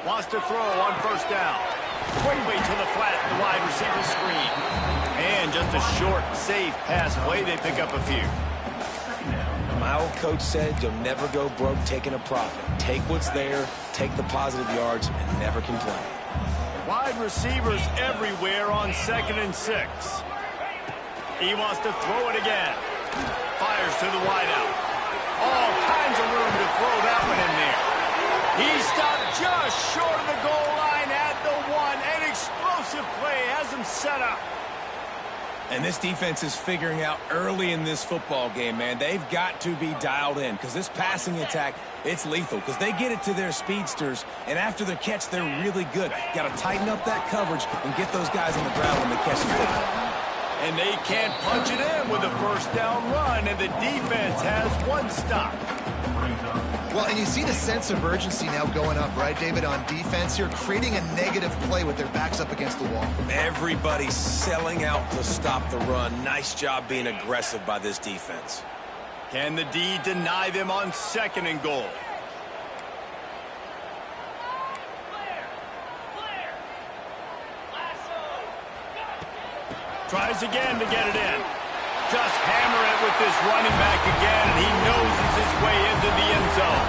Wants to throw on first down. Quickly to the flat, the wide receiver screen. And just a short, safe pass play. They pick up a few. My old coach said you'll never go broke taking a profit. Take what's there, take the positive yards, and never complain. Wide receivers everywhere on 2nd and 6. He wants to throw it again. Fires to the wideout. All kinds of room to throw that one in there. He stopped just short of the goal line at the 1. An explosive play has him set up. And this defense is figuring out early in this football game, man. They've got to be dialed in because this passing attack, it's lethal because they get it to their speedsters, and after the catch, they're really good. Got to tighten up that coverage and get those guys on the ground when they catch the football. And they can't punch it in with a first down run, and the defense has one stop. Well, and you see the sense of urgency now going up, right, David, on defense here, creating a negative play with their backs up against the wall. Everybody's selling out to stop the run. Nice job being aggressive by this defense. Can the D deny them on 2nd and goal? Tries again to get it in. Just hammer it with this running back again, and he noses his way into the end zone.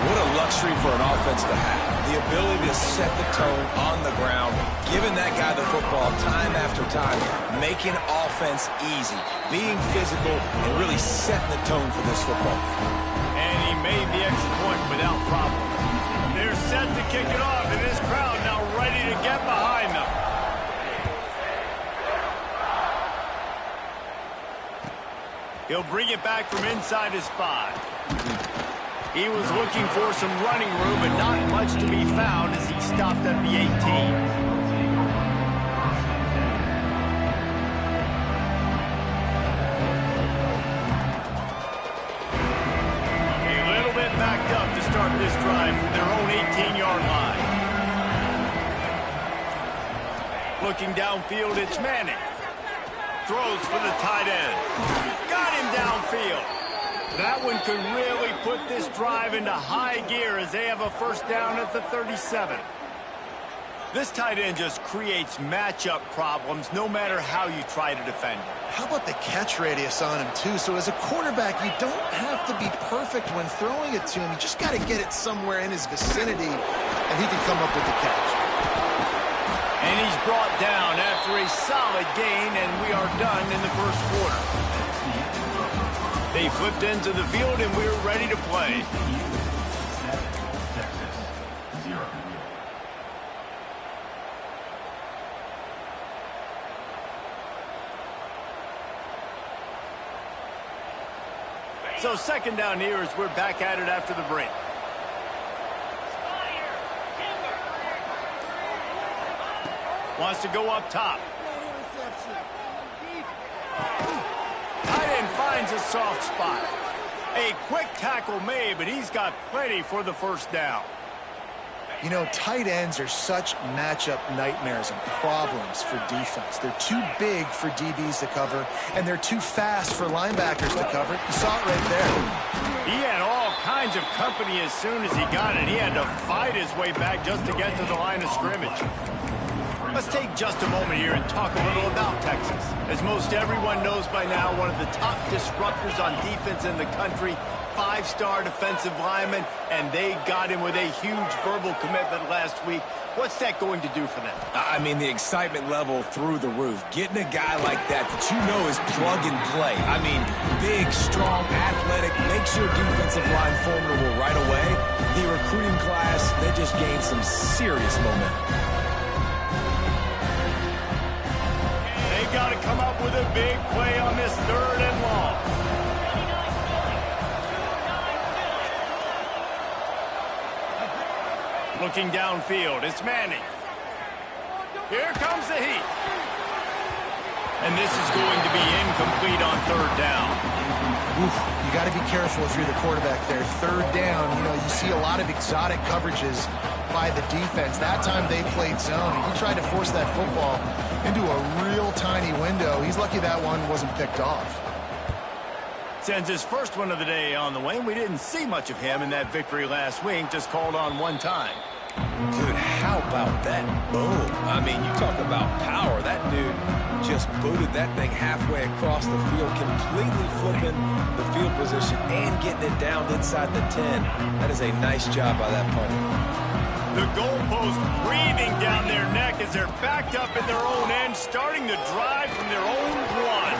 What a luxury for an offense to have. The ability to set the tone on the ground, giving that guy the football time after time, making offense easy, being physical, and really setting the tone for this football. And he made the extra point without problem. They're set to kick it off, and this crowd now ready to get behind them. He'll bring it back from inside his 5. He was looking for some running room, but not much to be found as he stopped at the 18. A little bit backed up to start this drive from their own 18-yard line. Looking downfield, it's Manning. Throws for the tight end. Got him downfield. That one could really put this drive into high gear as they have a first down at the 37. This tight end just creates matchup problems no matter how you try to defend him. How about the catch radius on him, too? So as a quarterback, you don't have to be perfect when throwing it to him. You just got to get it somewhere in his vicinity, and he can come up with the catch. And he's brought down after a solid gain, and we are done in the first quarter. They flipped into the field, and we're ready to play. So 2nd down here as we're back at it after the break. Wants to go up top. Tight end finds a soft spot. A quick tackle made, but he's got plenty for the first down. You know, tight ends are such matchup nightmares and problems for defense. They're too big for DBs to cover, and they're too fast for linebackers to cover. You saw it right there. He had all kinds of company as soon as he got it. He had to fight his way back just to get to the line of scrimmage. Let's take just a moment here and talk a little about Texas. As most everyone knows by now, one of the top disruptors on defense in the country, 5-star defensive lineman, and they got him with a huge verbal commitment last week. What's that going to do for them? I mean, the excitement level through the roof. Getting a guy like that you know is plug and play. I mean, big, strong, athletic, makes your defensive line formidable right away. The recruiting class, they just gained some serious momentum. Got to come up with a big play on this 3rd and long. Looking downfield, it's Manning. Here comes the heat. And this is going to be incomplete on 3rd down. Oof, you got to be careful if you're the quarterback there. 3rd down, you know, you see a lot of exotic coverages by the defense. That time they played zone. He tried to force that football into a real tiny window. He's lucky that one wasn't picked off. Sends his first one of the day on the way. We didn't see much of him in that victory last week, just called on one time. Dude, how about that boom? I mean, you talk about power. That dude just booted that thing halfway across the field, completely flipping the field position and getting it down inside the 10. That is a nice job by that punter. The goalpost breathing down their neck as they're backed up in their own end, starting the drive from their own one.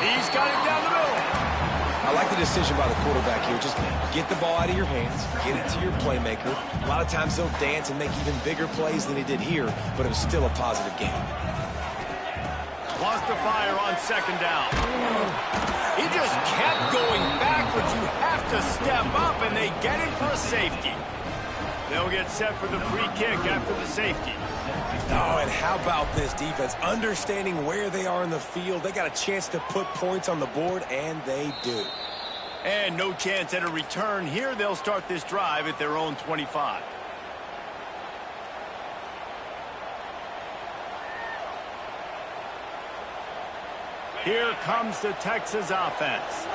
He's got it down the middle. I like the decision by the quarterback here. Just get the ball out of your hands, get it to your playmaker. A lot of times they'll dance and make even bigger plays than he did here, but it was still a positive game. Lost to fire on second down. He just kept going backwards. You have to step up, and they get it for a safety. They'll get set for the free kick after the safety. Oh, and how about this defense? Understanding where they are in the field. They got a chance to put points on the board, and they do. And no chance at a return here. They'll start this drive at their own 25. Here comes the Texas offense.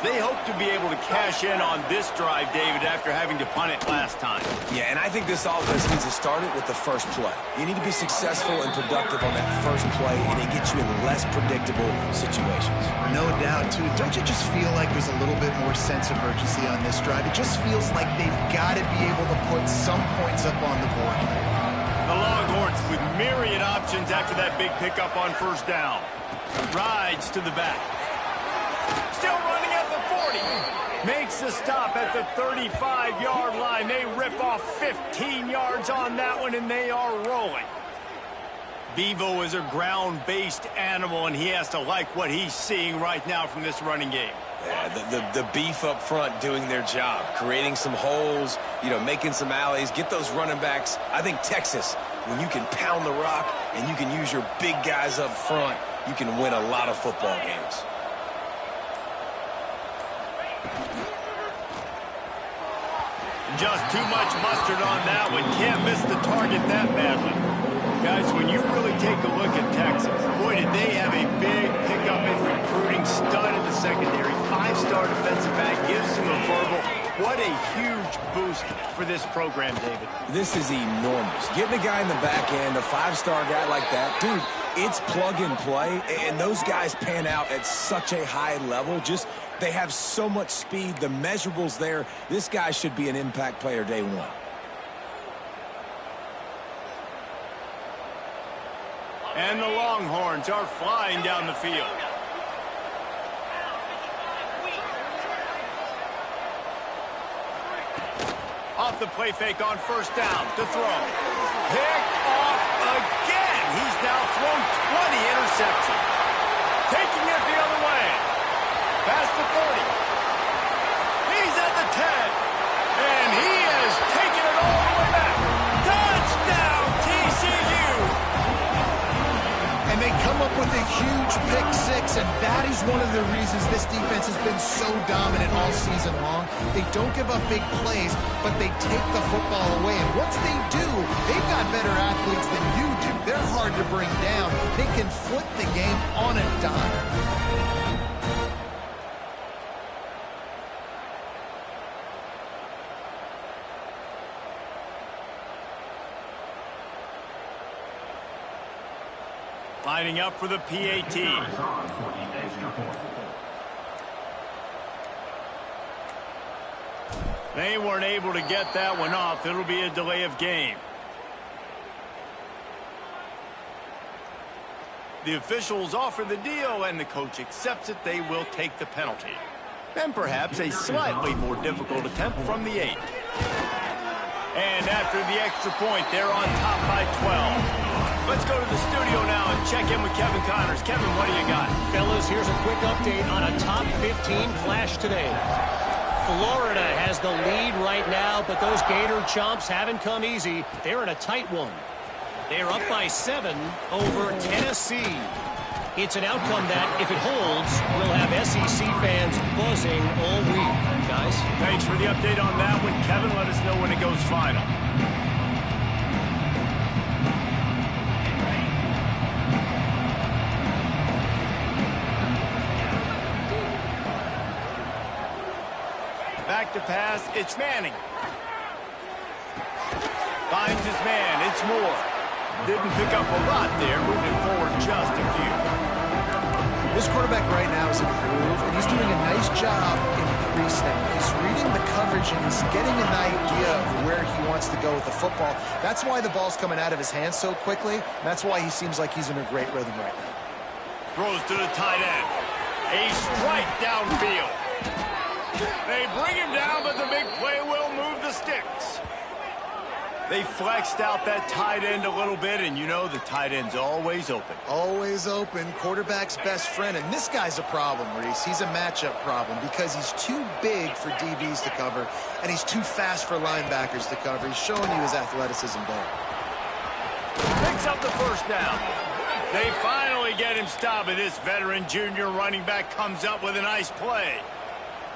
They hope to be able to cash in on this drive, David, after having to punt it last time. Yeah, and I think this offense needs to start it with the first play. You need to be successful and productive on that first play, and it gets you in less predictable situations. No doubt, too. Don't you just feel like there's a little bit more sense of urgency on this drive? It just feels like they've got to be able to put some points up on the board. The Longhorns with myriad options after that big pickup on first down. Rides to the back. Still running at the 40. Makes the stop at the 35-yard line. They rip off 15 yards on that one, and they are rolling. Bevo is a ground-based animal, and he has to like what he's seeing right now from this running game. Yeah, the beef up front doing their job, creating some holes, making some alleys, get those running backs. I think Texas, when you can pound the rock and you can use your big guys up front, you can win a lot of football games. Just too much mustard on that one. Can't miss the target that badly. Guys, when you really take a look at Texas, boy, did they have a big pickup in recruiting. Stud in the secondary. 5-star defensive back gives them a verbal. What a huge boost for this program, David. This is enormous. Getting a guy in the back end, a 5-star guy like that, dude, it's plug and play, and those guys pan out at such a high level. Just, they have so much speed. The measurables there, this guy should be an impact player day one. And the Longhorns are flying down the field. Off the play fake on first down to throw. Picked off again. He's now thrown 20 interceptions. Taking it the other way. Past the 30. He's at the 10. And he has taken it all the way back. Touchdown, TCU. And they come up with a huge pick six, and that is one of the reasons this defense has been so dominant all season long. They don't give up big plays, but they take the football away. And once they do, they've got better athletes than you do. They're hard to bring down. They can flip the game on a dime. Lining up for the PAT. They weren't able to get that one off. It'll be a delay of game. The officials offer the deal, and the coach accepts it. They will take the penalty. And perhaps a slightly more difficult attempt from the 8. And after the extra point, they're on top by 12. Let's go to the studio now and check in with Kevin Connors. Kevin, what do you got? Fellas, here's a quick update on a top 15 flash today. Florida has the lead right now, but those Gator chomps haven't come easy. They're in a tight one. They're up by 7 over Tennessee. It's an outcome that, if it holds, will have SEC fans buzzing all week, guys. Thanks for the update on that one. Kevin, let us know when it goes final. Back to pass, it's Manning. Finds his man. It's Moore. Didn't pick up a lot there, moving forward just a few. This quarterback right now is in a groove, and he's doing a nice job in the crease now. He's reading the coverage, and he's getting an idea of where he wants to go with the football. That's why the ball's coming out of his hands so quickly. That's why he seems like he's in a great rhythm right now. Throws to the tight end. A strike downfield. They bring him down, but the big play will move the sticks. They flexed out that tight end a little bit, and you know the tight end's always open. Always open, quarterback's best friend. And this guy's a problem, Reese. He's a matchup problem because he's too big for DBs to cover, and he's too fast for linebackers to cover. He's showing you his athleticism there. Picks up the first down. They finally get him stopped, and this veteran junior running back comes up with a nice play.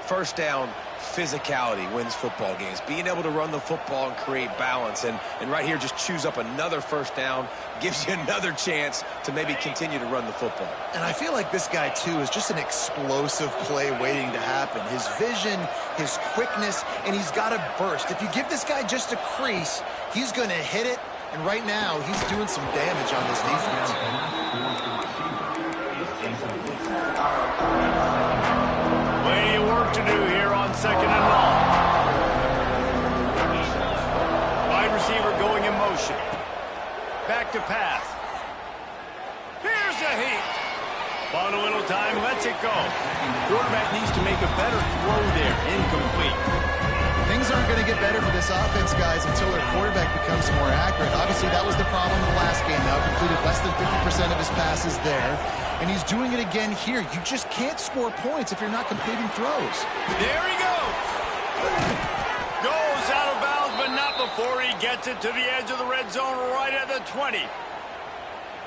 First down, physicality wins football games. Being able to run the football and create balance. And right here, just choose up another first down, gives you another chance to maybe continue to run the football. And I feel like this guy, too, is just an explosive play waiting to happen. His vision, his quickness, and he's got a burst. If you give this guy just a crease, he's going to hit it. And right now, he's doing some damage on this defense. Plenty of work to do here on second and long. Wide receiver going in motion. Back to pass. Here's a heat. Bought a little time, lets it go. Quarterback needs to make a better throw there. Incomplete. Things aren't going to get better for this offense, guys, until their quarterback becomes more accurate. Obviously, that was the problem in the last game. Now completed less than 50% of his passes there, and he's doing it again here. You just can't score points if you're not completing throws. There he goes. Goes out of bounds, but not before he gets it to the edge of the red zone right at the 20.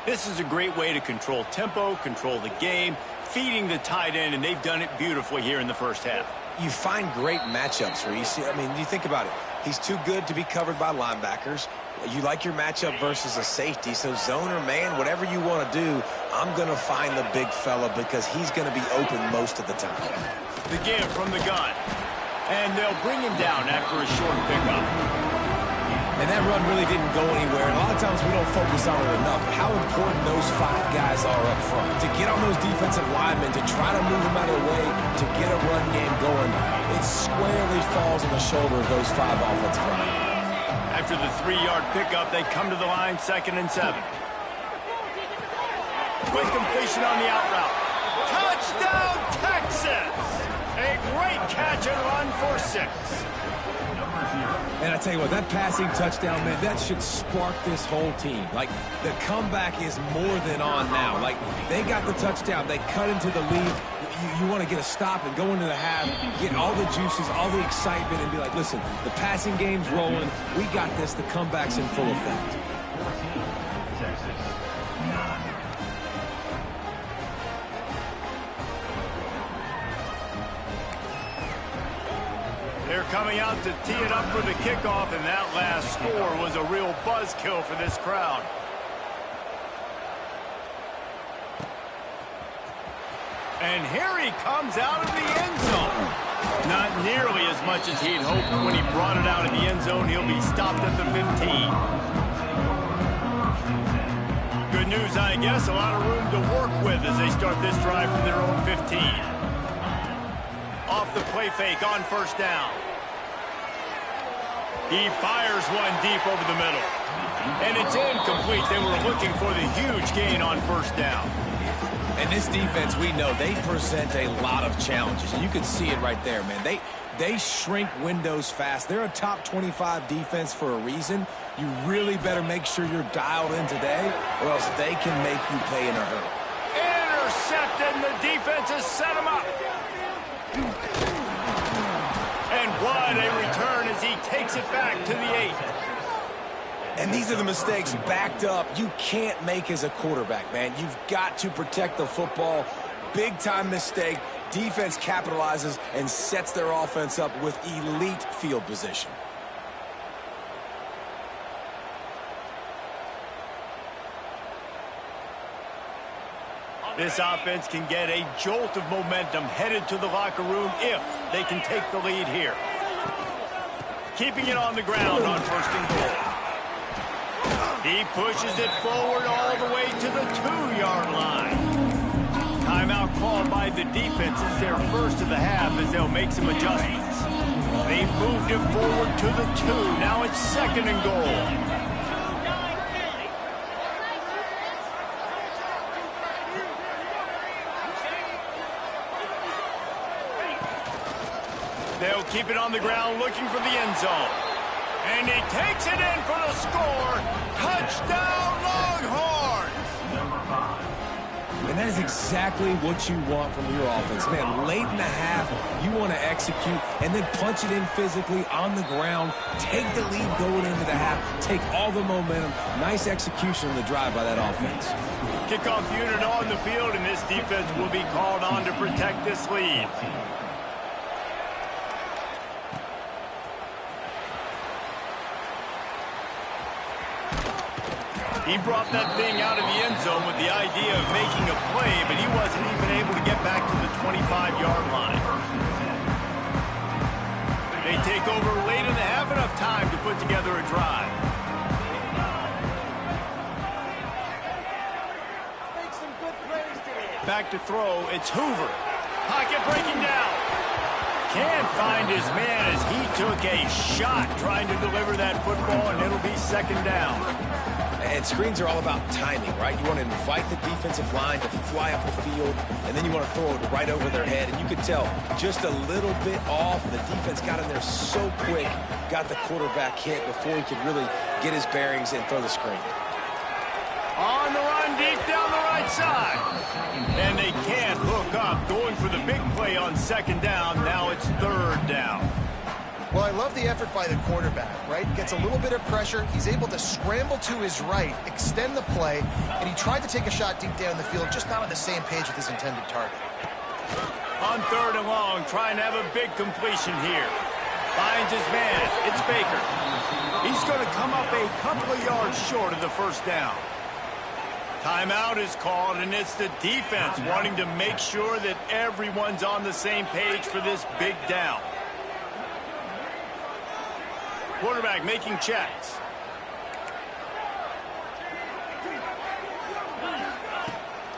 This is a great way to control tempo, control the game, feeding the tight end, and they've done it beautifully here in the first half. You find great matchups, Reese. I mean, you think about it. He's too good to be covered by linebackers. You like your matchup versus a safety, so zone or man, whatever you want to do, I'm going to find the big fella because he's going to be open most of the time. The give from the gun. And they'll bring him down after a short pickup. And that run really didn't go anywhere. And a lot of times we don't focus on it enough. How important those 5 guys are up front. To get on those defensive linemen, to try to move them out of the way, to get a run game going, it squarely falls on the shoulder of those 5 offensive linemen. After the 3-yard pickup, they come to the line, 2nd and 7. Quick completion on the out route. Touchdown, Texas! A great catch and run for 6. And I tell you what, that passing touchdown, man, that should spark this whole team. Like, the comeback is more than on now. Like, they got the touchdown. They cut into the lead. You want to get a stop and go into the half, get all the juices, all the excitement, and be like, listen, the passing game's rolling. We got this. The comeback's in full effect. They're coming out to tee it up for the kickoff, and that last score was a real buzzkill for this crowd. And here he comes out of the end zone. Not nearly as much as he'd hoped when he brought it out of the end zone. He'll be stopped at the 15. Good news, I guess. A lot of room to work with as they start this drive from their own 15. Off the play fake on first down. He fires one deep over the middle. And it's incomplete. They were looking for the huge gain on first down. And this defense, we know, they present a lot of challenges. And you can see it right there, man. They shrink windows fast. They're a top 25 defense for a reason. You really better make sure you're dialed in today, or else they can make you pay in a hurry. Intercepted, and the defense has set him up. And what a return as he takes it back to the 8. And these are the mistakes backed up you can't make as a quarterback, man. You've got to protect the football. Big-time mistake. Defense capitalizes and sets their offense up with elite field position. This offense can get a jolt of momentum headed to the locker room if they can take the lead here. Keeping it on the ground on 1st and goal. pushes it forward all the way to the 2-yard line. Timeout called by the defense. It's their first of the half as they'll make some adjustments. They moved it forward to the 2. Now it's 2nd and goal. They'll keep it on the ground looking for the end zone. And he takes it in for the score. Touchdown, Longhorns! And that is exactly what you want from your offense. Man, late in the half, you want to execute and then punch it in physically on the ground. Take the lead going into the half. Take all the momentum. Nice execution on the drive by that offense. Kickoff unit on the field, and this defense will be called on to protect this lead. He brought that thing out of the end zone with the idea of making a play, but he wasn't even able to get back to the 25-yard line. They take over late in the half, enough time to put together a drive. Back to throw, it's Hoover. Pocket breaking down. Can't find his man as he took a shot trying to deliver that football, and it'll be 2nd down. And screens are all about timing, right? You want to invite the defensive line to fly up the field, and then you want to throw it right over their head. And you could tell just a little bit off. The defense got in there so quick, got the quarterback hit before he could really get his bearings and throw the screen. On the run, deep down the right side. And they can't hook up. Going for the big play on 2nd down. Now it's 3rd down. Well, I love the effort by the quarterback, right? Gets a little bit of pressure. He's able to scramble to his right, extend the play, and he tried to take a shot deep down the field, just not on the same page with his intended target. On 3rd and long, trying to have a big completion here. Finds his man. It's Baker. He's going to come up a couple of yards short of the 1st down. Timeout is called, and it's the defense wanting to make sure that everyone's on the same page for this big down. Quarterback making checks.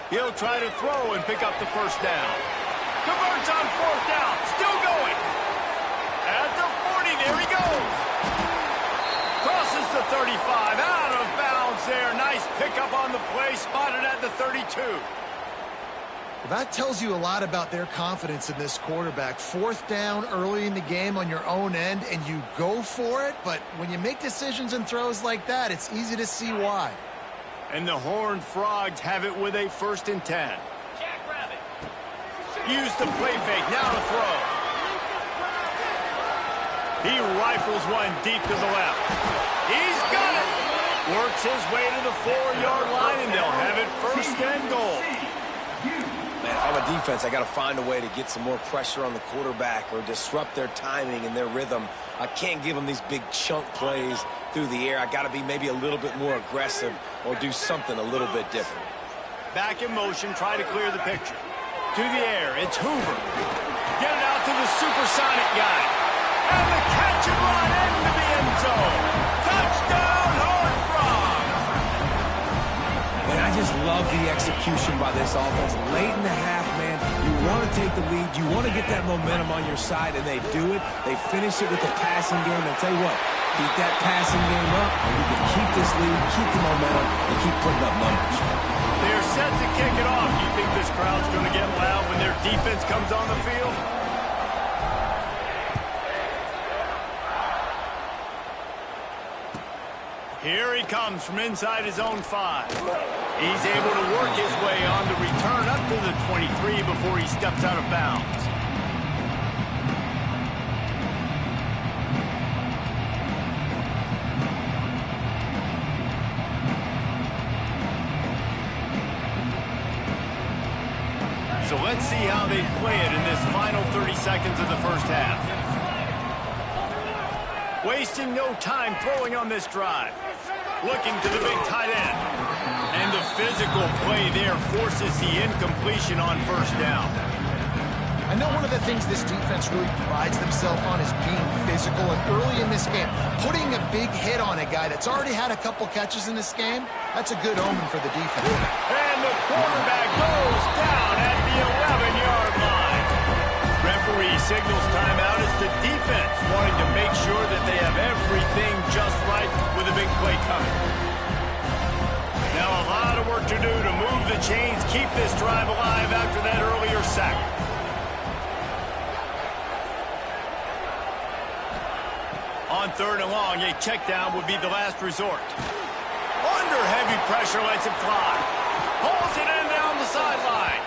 He'll try to throw and pick up the 1st down. Converts on 4th down. Still going. At the 40, there he goes. Crosses the 35. Out of bounds there. Nice pickup on the play. Spotted at the 32. Well, that tells you a lot about their confidence in this quarterback. 4th down early in the game on your own end, and you go for it. But when you make decisions and throws like that, it's easy to see why. And the Horned Frogs have it with a 1st and 10. Use the play fake. Now to throw. He rifles one deep to the left. He's got it. Works his way to the 4-yard line, and they'll have it 1st and goal. Man, if I'm a defense, I got to find a way to get some more pressure on the quarterback or disrupt their timing and their rhythm. I can't give them these big chunk plays through the air. I got to be maybe a little bit more aggressive or do something a little bit different. Back in motion, try to clear the picture. To the air, it's Hoover. Get it out to the supersonic guy. And the catch and run into the end zone. Touchdown, Horned Frogs! And I just love the execution by this offense. Late in the half, man, you want to take the lead. You want to get that momentum on your side, and they do it. They finish it with the passing game. And tell you what, keep that passing game up, and you can keep this lead, keep the momentum, and keep putting up numbers. They're set to kick it off. You think this crowd's going to get loud when their defense comes on the field? Here he comes from inside his own 5. He's able to work his way on the return up to the 23 before he steps out of bounds. So let's see how they play it in this final 30 seconds of the 1st half. Wasting no time throwing on this drive. Looking to the big tight end. And the physical play there forces the incompletion on 1st down. I I know one of the things this defense really prides themselves on is being physical, and early in this game, putting a big hit on a guy that's already had a couple catches in this game, that's a good omen for the defense. And the quarterback goes down at the 11-yard line. Referee signals timeout as the defense wanting to make sure that they have everything just right with a big play coming. Now a lot of work to do to move the chains, keep this drive alive after that earlier sack. On 3rd and long, a check down would be the last resort. Under heavy pressure, lets it fly. Pulls it in down the sideline.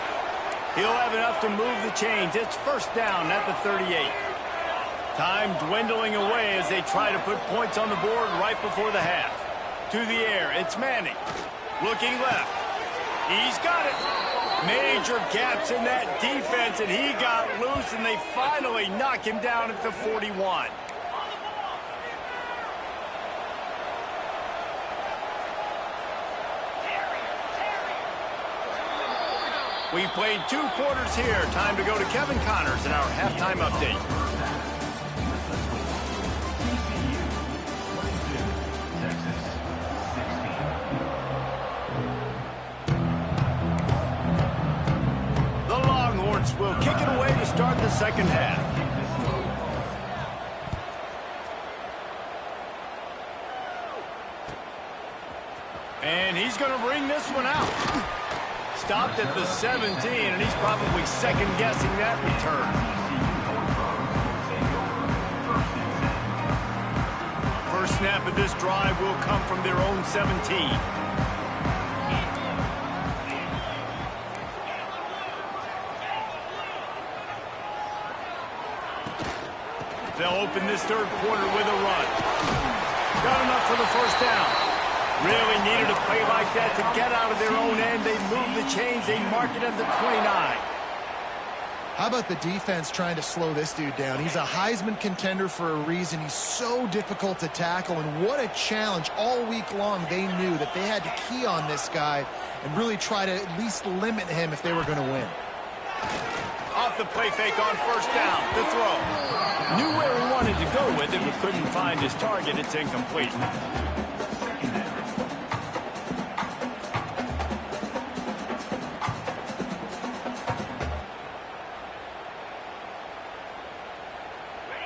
He'll have enough to move the chains. It's 1st down at the 38. Time dwindling away as they try to put points on the board right before the half. To the air, it's Manning. Looking left. He's got it. Major gaps in that defense, and he got loose, and they finally knock him down at the 41. We've played 2 quarters here. Time to go to Kevin Connors in our halftime update. The Longhorns will kick it away to start the second half. And he's going to bring this one out. Stopped at the 17, and he's probably second-guessing that return. First snap of this drive will come from their own 17. They'll open this 3rd quarter with a run. Got enough for the 1st down. Really needed a play like that to get out of their own end. They move the chains. They mark it at the 29. How about the defense trying to slow this dude down? He's a Heisman contender for a reason. He's so difficult to tackle, and what a challenge. All week long, they knew that they had to key on this guy and really try to at least limit him if they were going to win. Off the play fake on 1st down. The throw. Knew where he wanted to go with it, but couldn't find his target. It's incomplete.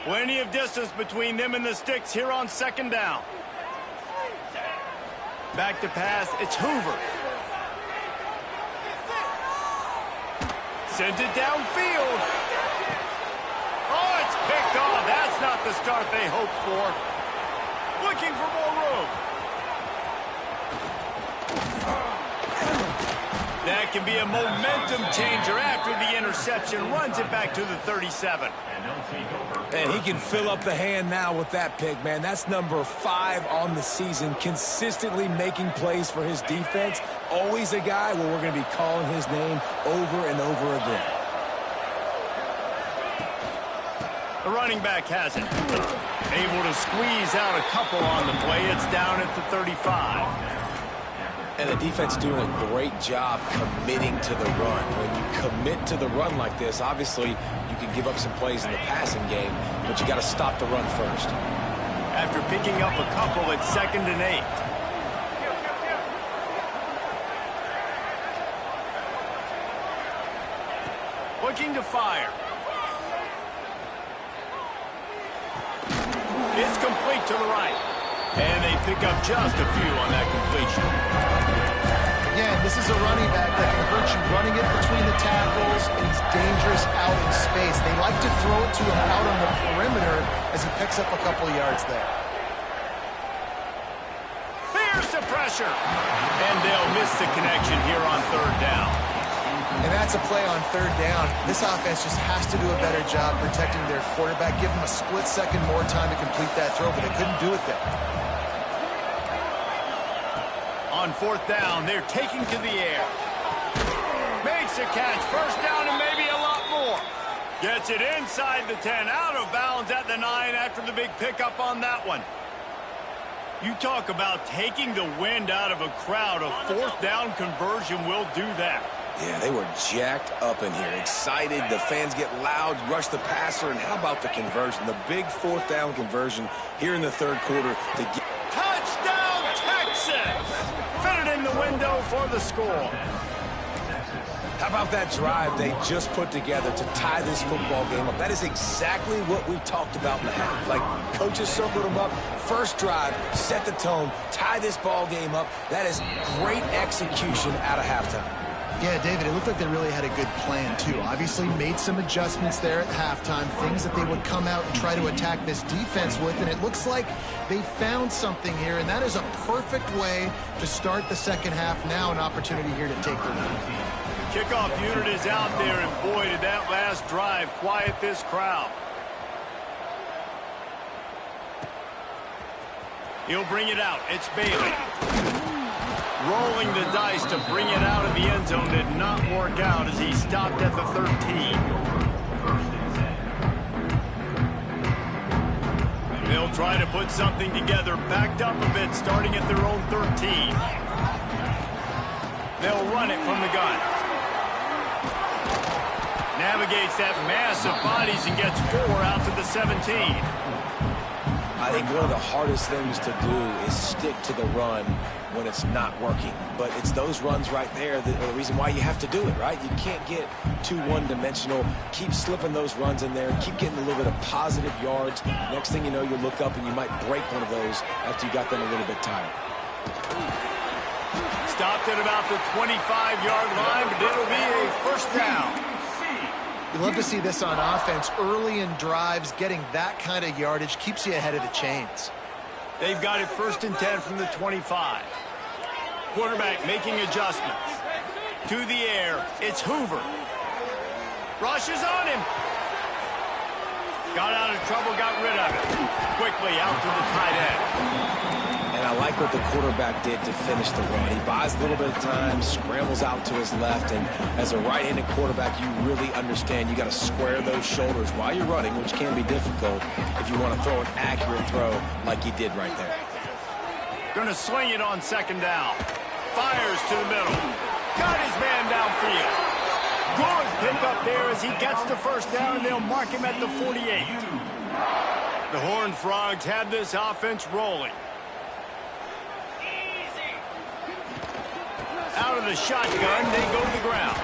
Plenty of distance between them and the sticks here on 2nd down. Back to pass, it's Hoover. Sends it downfield. Oh, it's picked off. That's not the start they hoped for. Looking for more room. That can be a momentum changer after the interception. Runs it back to the 37. And he can fill up the hand now with that pick, man. That's number 5 on the season, consistently making plays for his defense. Always a guy where we're going to be calling his name over and over again. The running back has it. Able to squeeze out a couple on the play. It's down at the 35. And the defense doing a great job committing to the run. When you commit to the run like this, obviously you can give up some plays in the passing game, but you got to stop the run first. After picking up a couple, it's 2nd and 8. Looking to fire. It's complete to the right. And they pick up just a few on that completion. Again, this is a running back that can hurt you running it between the tackles, and he's dangerous out in space. They like to throw it to him out on the perimeter as he picks up a couple of yards there. Here's the pressure. And they'll miss the connection here on 3rd down. And that's a play on 3rd down. This offense just has to do a better job protecting their quarterback. Give him a split second more time to complete that throw, but they couldn't do it there. On 4th down, they're taking to the air. Makes a catch. 1st down and maybe a lot more. Gets it inside the 10. Out of bounds at the 9 after the big pickup on that one. You talk about taking the wind out of a crowd. A 4th down conversion will do that. Yeah, they were jacked up in here, excited. The fans get loud, rush the passer, and how about the conversion? The big fourth down conversion here in the third quarter to get... Touchdown, Texas! Fit it in the window for the score. How about that drive they just put together to tie this football game up? That is exactly what we talked about in the half. Like, coaches circled them up. First drive, set the tone, tie this ball game up. That is great execution out of halftime. Yeah, David, it looked like they really had a good plan, too. Obviously made some adjustments there at halftime, things that they would come out and try to attack this defense with, and it looks like they found something here, and that is a perfect way to start the second half. Now an opportunity here to take the lead. Kickoff unit is out there, and boy, did that last drive quiet this crowd. He'll bring it out. It's Bailey. Rolling the dice to bring it out of the end zone did not work out as he stopped at the 13. They'll try to put something together, backed up a bit, starting at their own 13. They'll run it from the gun. Navigates that mass of bodies and gets 4 out to the 17. I think one of the hardest things to do is stick to the run when it's not working. But it's those runs right there that are the reason why you have to do it, right? You can't get too one-dimensional. Keep slipping those runs in there. Keep getting a little bit of positive yards. Next thing you know, you look up and you might break one of those after you got them a little bit tired. Stopped at about the 25-yard line, but it'll be a first down. You love to see this on offense. Early in drives, getting that kind of yardage keeps you ahead of the chains. They've got it 1st and 10 from the 25. Quarterback making adjustments. To the air, it's Hoover. Rushes on him. Got out of trouble, got rid of it. Quickly out to the tight end. And I like what the quarterback did to finish the run. He buys a little bit of time, scrambles out to his left, and as a right-handed quarterback, you really understand you got to square those shoulders while you're running, which can be difficult if you want to throw an accurate throw like he did right there. Going to swing it on 2nd down. Fires to the middle. Got his man downfield. Good pickup there as he gets the first down, and they'll mark him at the 48. The Horned Frogs had this offense rolling. Out of the shotgun, they go to the ground.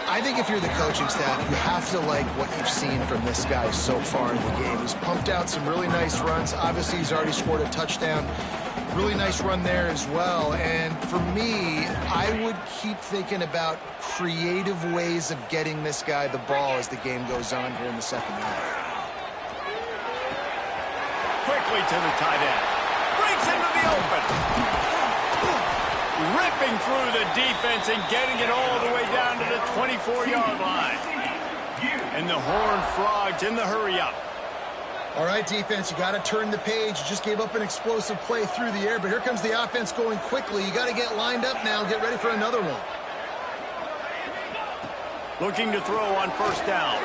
I think if you're the coaching staff, you have to like what you've seen from this guy so far in the game. He's pumped out some really nice runs. Obviously, he's already scored a touchdown. Really nice run there as well. And for me, I would keep thinking about creative ways of getting this guy the ball as the game goes on here in the second half. Quickly to the tight end. Breaks into the open. Ripping through the defense and getting it all the way down to the 24-yard line. And the Horned Frogs in the hurry-up. All right, defense, you got to turn the page. You just gave up an explosive play through the air, but here comes the offense going quickly. You got to get lined up now, get ready for another one. Looking to throw on 1st down.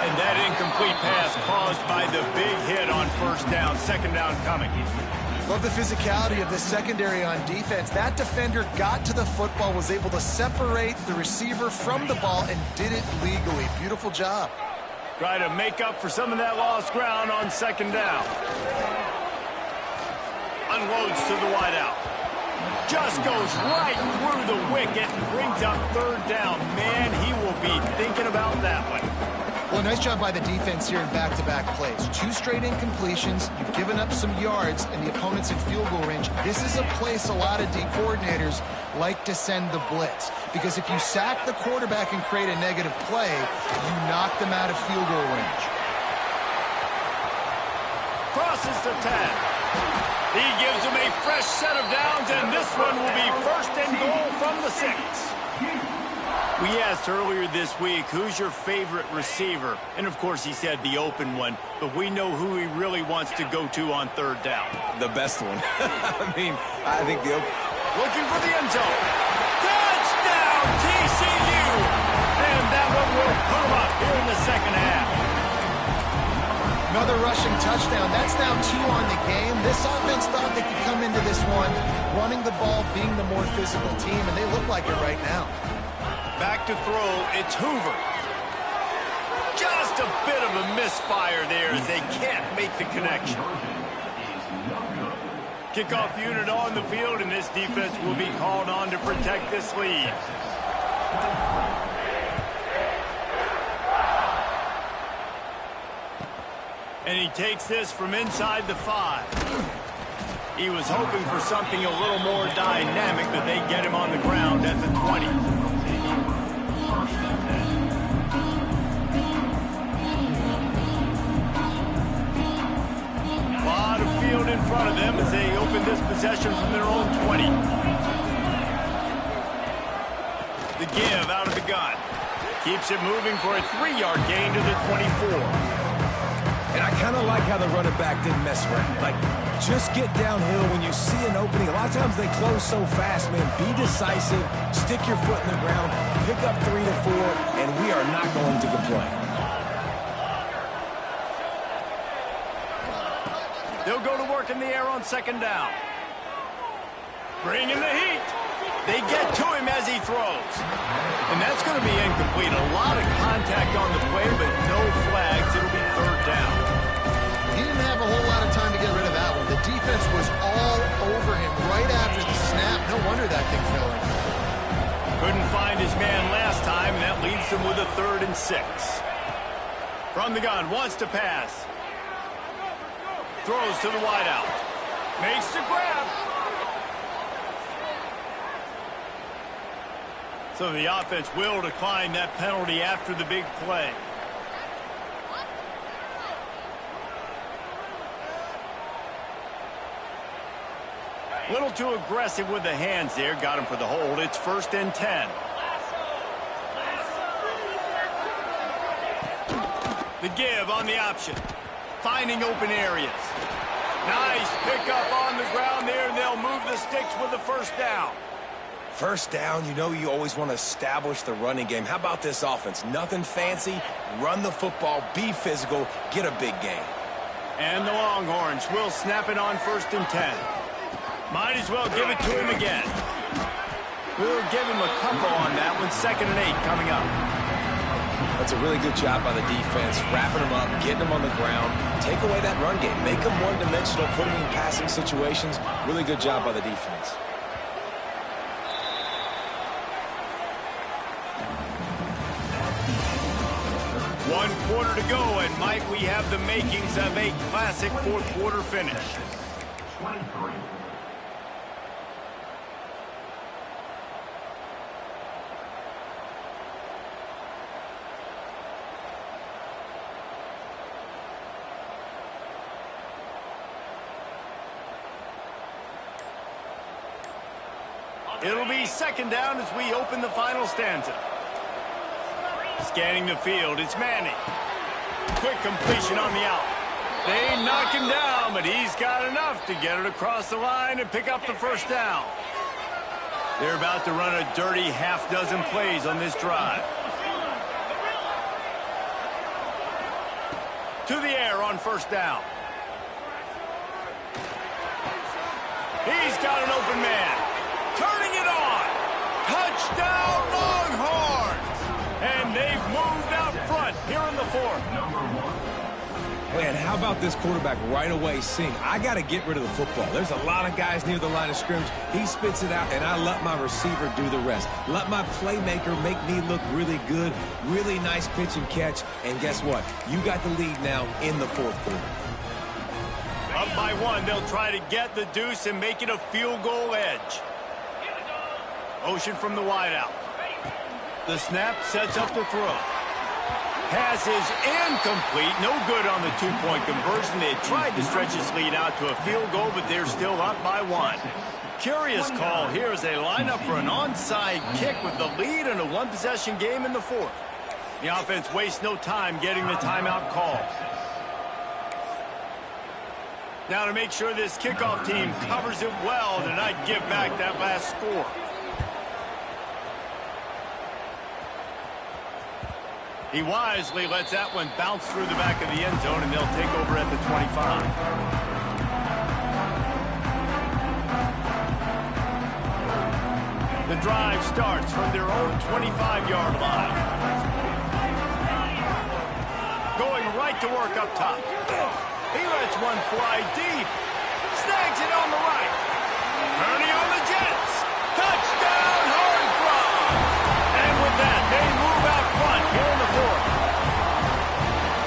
And that incomplete pass caused by the big hit on 1st down. 2nd down coming. Love the physicality of the secondary on defense. That defender got to the football, was able to separate the receiver from the ball, and did it legally. Beautiful job. Try to make up for some of that lost ground on 2nd down. Unloads to the wideout. Just goes right through the wicket and brings up 3rd down. Man, he will be thinking about that one. Well, nice job by the defense here in back-to-back plays. 2 straight incompletions. You've given up some yards, and the opponent's in field goal range. This is a place a lot of D coordinators like to send the blitz, because if you sack the quarterback and create a negative play, you knock them out of field goal range. Crosses the 10. He gives them a fresh set of downs, and this one will be 1st and goal from the 6. We asked earlier this week, who's your favorite receiver? And, of course, he said the open one, but we know who he really wants to go to on 3rd down. The best one. I think the open... Looking for the end zone. Touchdown, TCU! And that one will put him up here in the second half. Another rushing touchdown. That's now 2 on the game. This offense thought they could come into this one running the ball, being the more physical team, and they look like it right now. Back to throw, it's Hoover. Just a bit of a misfire there as they can't make the connection. Kickoff unit on the field, and this defense will be called on to protect this lead. And he takes this from inside the 5. He was hoping for something a little more dynamic, but they get him on the ground at the 20. A lot of field in front of them as they open this possession from their own 20. The give out of the gun. Keeps it moving for a 3-yard gain to the 24. And I kind of like how the running back didn't mess around. Like, just get downhill when you see an opening. A lot of times they close so fast, man. Be decisive, stick your foot in the ground, pick up 3 to 4, and we are not going to complain. They'll go to work in the air on 2nd down. Bringing the heat. They get to him as he throws. And that's going to be incomplete. A lot of contact on the play, but no flags. It'll be 3rd down. He didn't have a whole lot of time to get rid of that one. The defense was all over him right after the snap. No wonder that thing fell in. Couldn't find his man last time, and that leaves him with a 3rd and 6. From the gun, wants to pass. Throws to the wideout. Makes the grab. So the offense will decline that penalty after the big play. A little too aggressive with the hands there. Got him for the hold. It's 1st and 10. The give on the option. Finding open areas. Nice pickup on the ground there, and they'll move the sticks with the 1st down. 1st down, you know you always want to establish the running game. How about this offense? Nothing fancy. Run the football, be physical, get a big gain. And the Longhorns will snap it on 1st and 10. Might as well give it to him again. We'll give him a couple on that one. 2nd and 8 coming up. That's a really good job by the defense, wrapping them up, getting them on the ground. Take away that run game. Make them one-dimensional, put them in passing situations. Really good job by the defense. One quarter to go, and Mike, we have the makings of a classic 4th quarter finish. 23. It'll be 2nd down as we open the final stanza. Scanning the field, it's Manning. Quick completion on the out. They knock him down, but he's got enough to get it across the line and pick up the 1st down. They're about to run a dirty half-dozen plays on this drive. To the air on 1st down. He's got an open man. Turning it on. Touchdown, Longhorns. And they've moved out front here in the 4th. Man, how about this quarterback right away seeing, I got to get rid of the football. There's a lot of guys near the line of scrimmage. He spits it out, and I let my receiver do the rest. Let my playmaker make me look really good. Really nice pitch and catch. And guess what? You got the lead now in the 4th quarter. Up by 1, they'll try to get the deuce and make it a field goal edge. Motion from the wideout. The snap sets up the throw. Pass is incomplete. No good on the 2-point conversion. They tried to stretch this lead out to a field goal, but they're still up by 1. Curious call here as they line up for an onside kick with the lead in a one-possession game in the 4th. The offense wastes no time getting the timeout call. Now to make sure this kickoff team covers it well to not give back that last score. He wisely lets that one bounce through the back of the end zone, and they'll take over at the 25. The drive starts from their own 25-yard line. Going right to work up top. He lets one fly deep. Snags it on the right. Purdy on the Jets. Touchdown, Horned Frog. And with that, they move out front here in the fourth.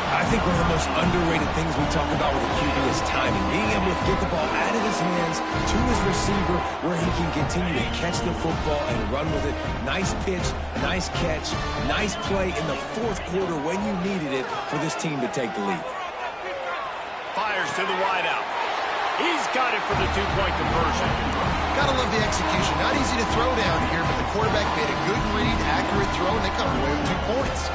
I think one of the most underrated things we talk about with a QB is timing. Being able to get the ball out of his hands to his receiver where he can continue to catch the football and run with it. Nice pitch, nice catch, nice play in the fourth quarter when you needed it for this team to take the lead. Fires to the wideout. He's got it for the two-point conversion. Gotta love the execution. Not easy to throw down here, but the quarterback made a good read, accurate throw, and they come away with 2 points.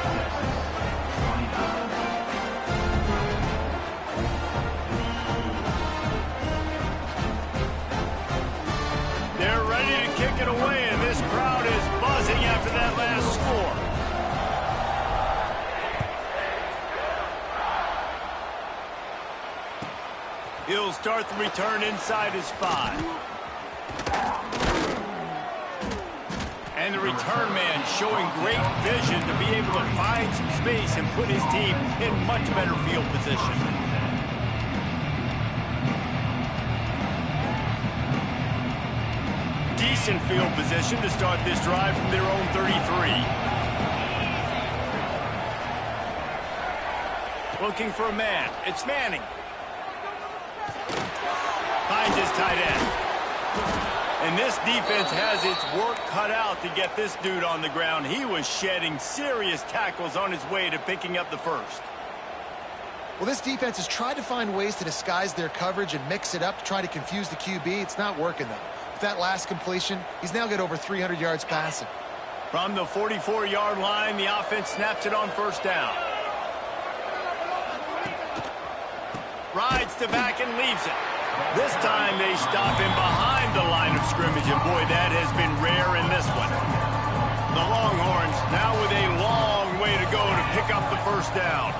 They're ready to kick it away, and this crowd is buzzing after that last score. He'll start the return inside his 5. And the return man showing great vision to be able to find some space and put his team in much better field position. Decent field position to start this drive from their own 33. Looking for a man. It's Manning. Finds his tight end. And this defense has its work cut out to get this dude on the ground. He was shedding serious tackles on his way to picking up the first. Well, this defense has tried to find ways to disguise their coverage and mix it up to try to confuse the QB. It's not working, though. With that last completion, he's now got over 300 yards passing. From the 44-yard line, the offense snaps it on first down. Rides to back and leaves it. This time they stop him behind the line of scrimmage, and boy, that has been rare in this one. The Longhorns now with a long way to go to pick up the first down.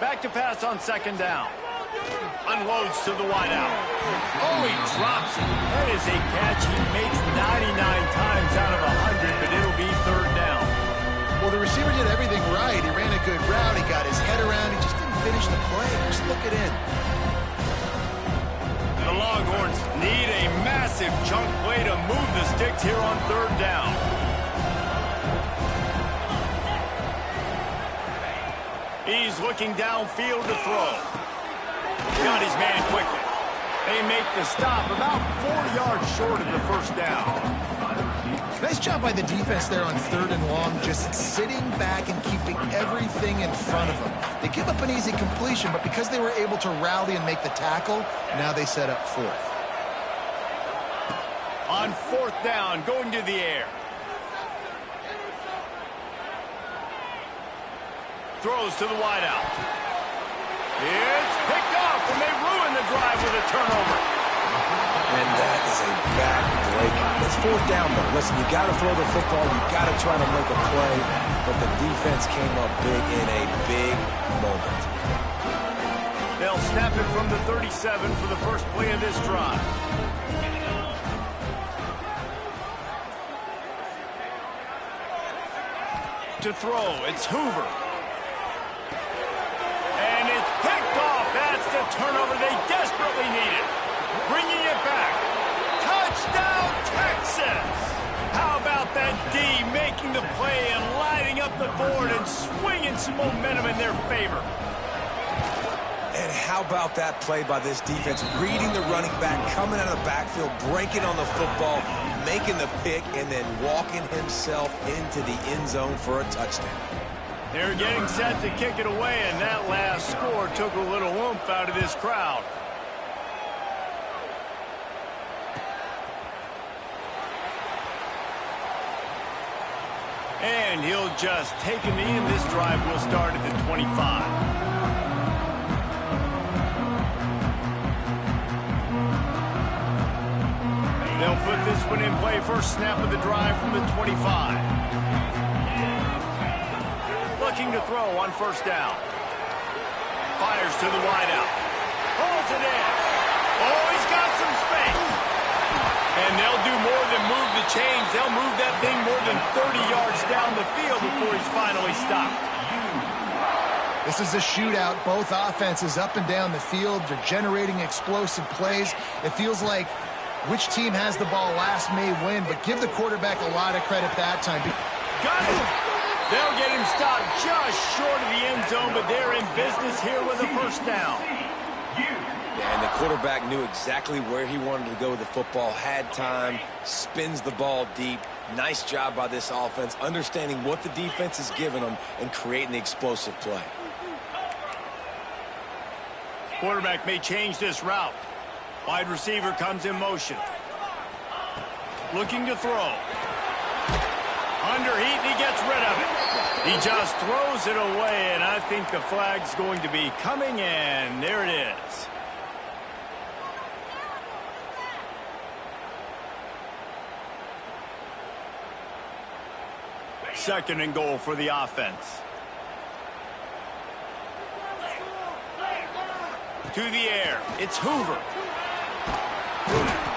Back to pass on second down. Unloads to the wideout. Oh, he drops it. That is a catch he makes 99 times out of 100, but it'll be third down. Well, the receiver did everything right. He ran a good route. He got his head around. He just didn't finish the play. Just look it in. The Longhorns need a massive chunk play to move the sticks here on third down. He's looking downfield to throw. Got his man quickly. They make the stop about 4 yards short of the first down. Nice job by the defense there on third and long, just sitting back and keeping everything in front of them. They give up an easy completion, but because they were able to rally and make the tackle, now they set up fourth. On fourth down, going to the air. Throws to the wideout. It's picked off, and they ruin the drive with a turnover. And that is a bad break. It's fourth down, though. Listen, you got to throw the football. You got to try to make a play. But the defense came up big in a big moment. They'll snap it from the 37 for the first play of this drive. To throw, it's Hoover. And it's picked off. That's the turnover they desperately needed. Bringing it back. Touchdown, Texas! How about that D making the play and lighting up the board and swinging some momentum in their favor? And how about that play by this defense, reading the running back, coming out of the backfield, breaking on the football, making the pick, and then walking himself into the end zone for a touchdown. They're getting set to kick it away, and that last score took a little oomph out of this crowd. And he'll just take a knee, and this drive will start at the 25. They'll put this one in play. First snap of the drive from the 25. looking to throw on first down. Fires to the wideout. Holds it in. Oh, he's got some space. And they'll do more than move the chains. They'll move that thing more than 30 yards down the field before he's finally stopped. This is a shootout. Both offenses up and down the field. They're generating explosive plays. It feels like which team has the ball last may win, but give the quarterback a lot of credit that time. Got it! They'll get him stopped just short of the end zone, but they're in business here with a first down. Yeah, and the quarterback knew exactly where he wanted to go with the football, had time, spins the ball deep. Nice job by this offense, understanding what the defense is giving them and creating the explosive play. Quarterback may change this route. Wide receiver comes in motion. Looking to throw. Under heat, and he gets rid of it. He just throws it away, and I think the flag's going to be coming in. There it is. Second and goal for the offense. To the air. It's Hoover.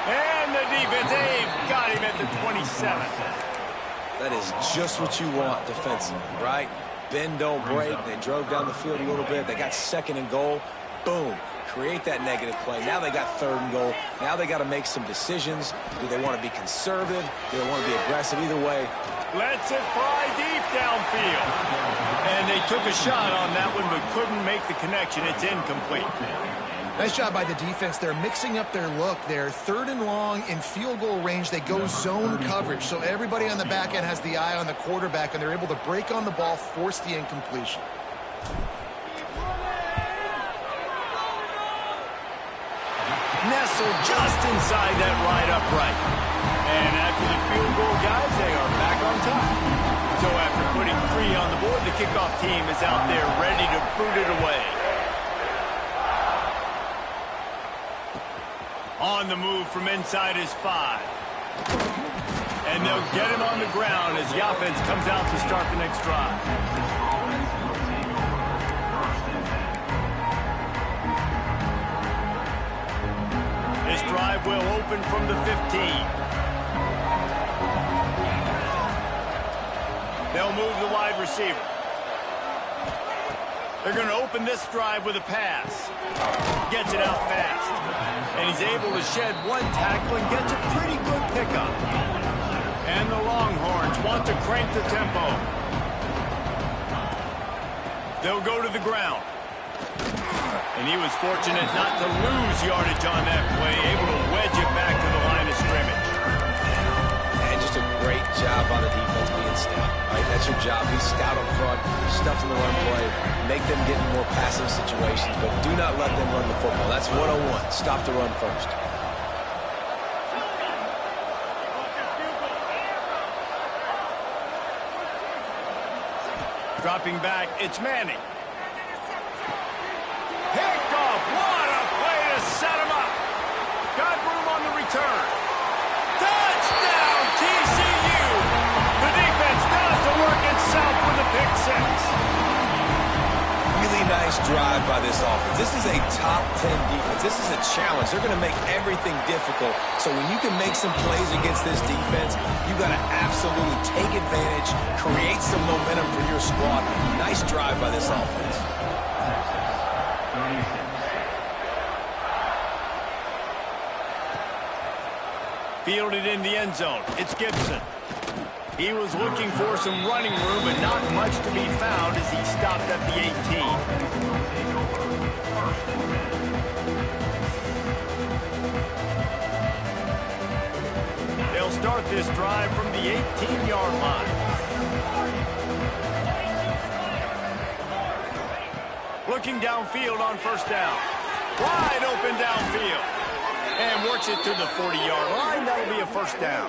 And the defense, they've got him at the 27th. That is just what you want defensively, right? Bend, don't break. They drove down the field a little bit. They got second and goal. Boom. Create that negative play. Now they got third and goal. Now they got to make some decisions. Do they want to be conservative? Do they want to be aggressive? Either way. Lets it fly deep downfield. And they took a shot on that one, but couldn't make the connection. It's incomplete. Nice job by the defense. They're mixing up their look. They're third and long in field goal range. They go zone coverage. So everybody on the back end has the eye on the quarterback, and they're able to break on the ball, force the incompletion. Nestled just inside that right upright. And after the field goal, guys, they are back on top. So after putting 3 on the board, the kickoff team is out there ready to boot it away. On the move from inside his 5. And they'll get him on the ground as the offense comes out to start the next drive. This drive will open from the 15. They'll move the wide receiver. They're going to open this drive with a pass. Gets it out fast. And he's able to shed one tackle and gets a pretty good pickup. And the Longhorns want to crank the tempo. They'll go to the ground. And he was fortunate not to lose yardage on that play, able to wedge it back to the line of scrimmage. And just a great job by the defense being stout. Right? That's your job. Be stout up front, stuff in the run play, make them get in more passive situations, but do not let them run the football. That's 101. Stop the run first. Dropping back, it's Manning. Picked off. What a play to set him up. Got room on the return. Touchdown, TCU. The defense does the work itself with a pick 6. Really nice drive by this offense. This is a top 10 defense. This is a challenge. They're going to make everything difficult. So when you can make some plays against this defense, you got to absolutely take advantage, create some momentum for your squad. Nice drive by this offense. Fielded in the end zone. It's Gibson. He was looking for some running room, but not much to be found as he stopped at the 18. They'll start this drive from the 18-yard line. Looking downfield on first down. Wide open downfield. And works it to the 40-yard line. That'll be a first down.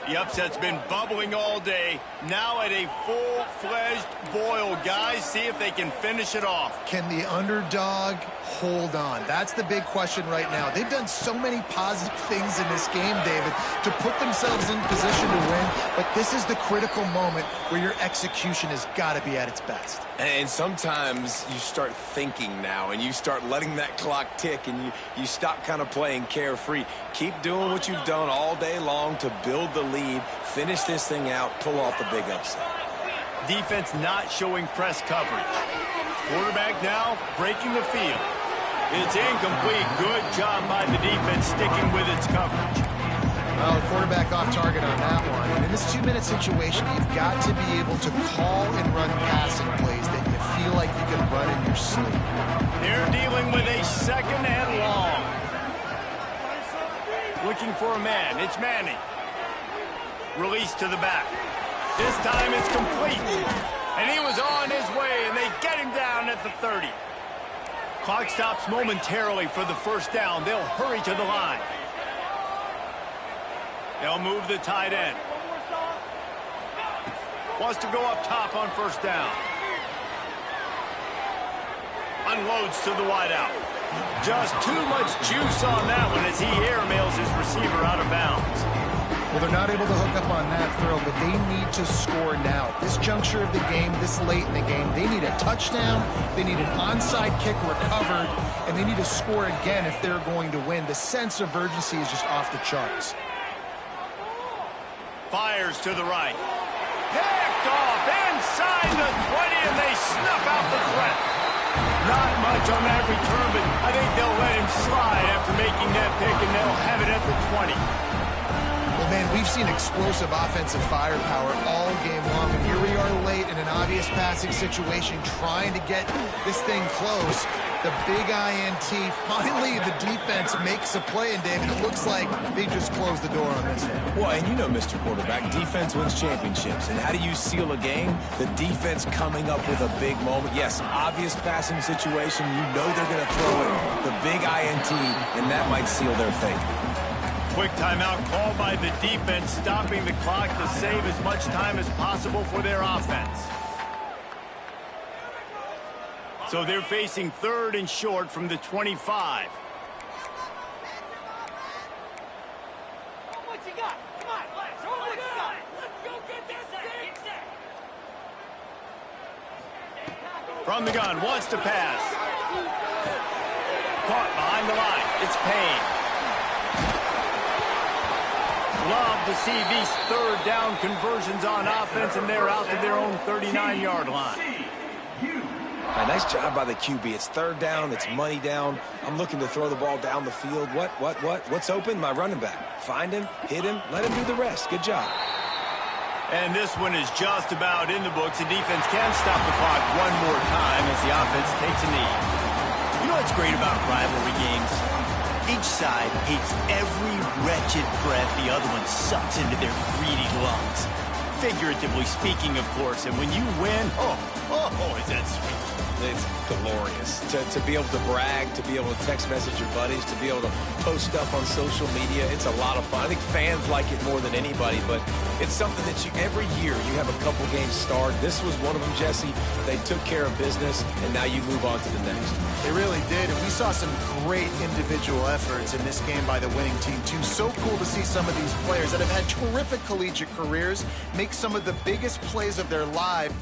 The upset's been bubbling all day. Now at a full-fledged boil. Guys, see if they can finish it off. Can the underdog hold on? That's the big question right now. They've done so many positive things in this game, David, to put themselves in position to win, but this is the critical moment where your execution has got to be at its best. And sometimes you start thinking now, and you start letting that clock tick, and you stop kind of playing carefree. Keep doing what you've done all day long to build the lead, finish this thing out, pull off the big upset. Defense not showing press coverage. Quarterback now breaking the field. It's incomplete. Good job by the defense sticking with its coverage. Well, quarterback off target on that one. And in this 2-minute situation, you've got to be able to call and run passing plays that you feel like you can run in your sleep. They're dealing with a second and long. Looking for a man. It's Manning. Release to the back. This time it's complete. And he was on his way, and they get him down at the 30. Clock stops momentarily for the first down. They'll hurry to the line. They'll move the tight end. Wants to go up top on first down. Unloads to the wideout. Just too much juice on that one as he airmails his receiver out of bounds. Well, they're not able to hook up on that throw, but they need to score now. This juncture of the game, this late in the game, they need a touchdown, they need an onside kick recovered, and they need to score again if they're going to win. The sense of urgency is just off the charts. Fires to the right. Picked off inside the 20, and they snuff out the threat. Not much on that return, but I think they'll let him slide after making that pick, and they'll have it at the 20. Well, man, we've seen explosive offensive firepower all game long, and here we are late in an obvious passing situation trying to get this thing close. The big INT, finally the defense makes a play, and David, it looks like they just closed the door on this one. Well, and you know, Mr. Quarterback, defense wins championships. And how do you seal a game? The defense coming up with a big moment. Yes, obvious passing situation. You know they're going to throw it. The big INT, and that might seal their fate. Quick timeout called by the defense, stopping the clock to save as much time as possible for their offense. So they're facing third and short from the 25. What you got? Come on, show what you got. Let's go get this thing. From the gun, wants to pass. Caught behind the line. It's Payne. Love to see these third down conversions on offense, and they're out to their own 39-yard line. All right, nice job by the QB. It's third down. It's money down. I'm looking to throw the ball down the field. What's open? My running back. Find him, hit him, let him do the rest. Good job. And this one is just about in the books. The defense can stop the clock one more time as the offense takes a knee. You know what's great about rivalry games? Each side hates every wretched breath the other one sucks into their greedy lungs. Figuratively speaking, of course. And when you win, oh, is that sweet. It's glorious to be able to brag, to be able to text message your buddies, to be able to post stuff on social media. It's a lot of fun. I think fans like it more than anybody, but it's something that every year you have a couple games start. This was one of them, Jesse. They took care of business, and now you move on to the next. They really did, and we saw some great individual efforts in this game by the winning team, too. So cool to see some of these players that have had terrific collegiate careers make some of the biggest plays of their life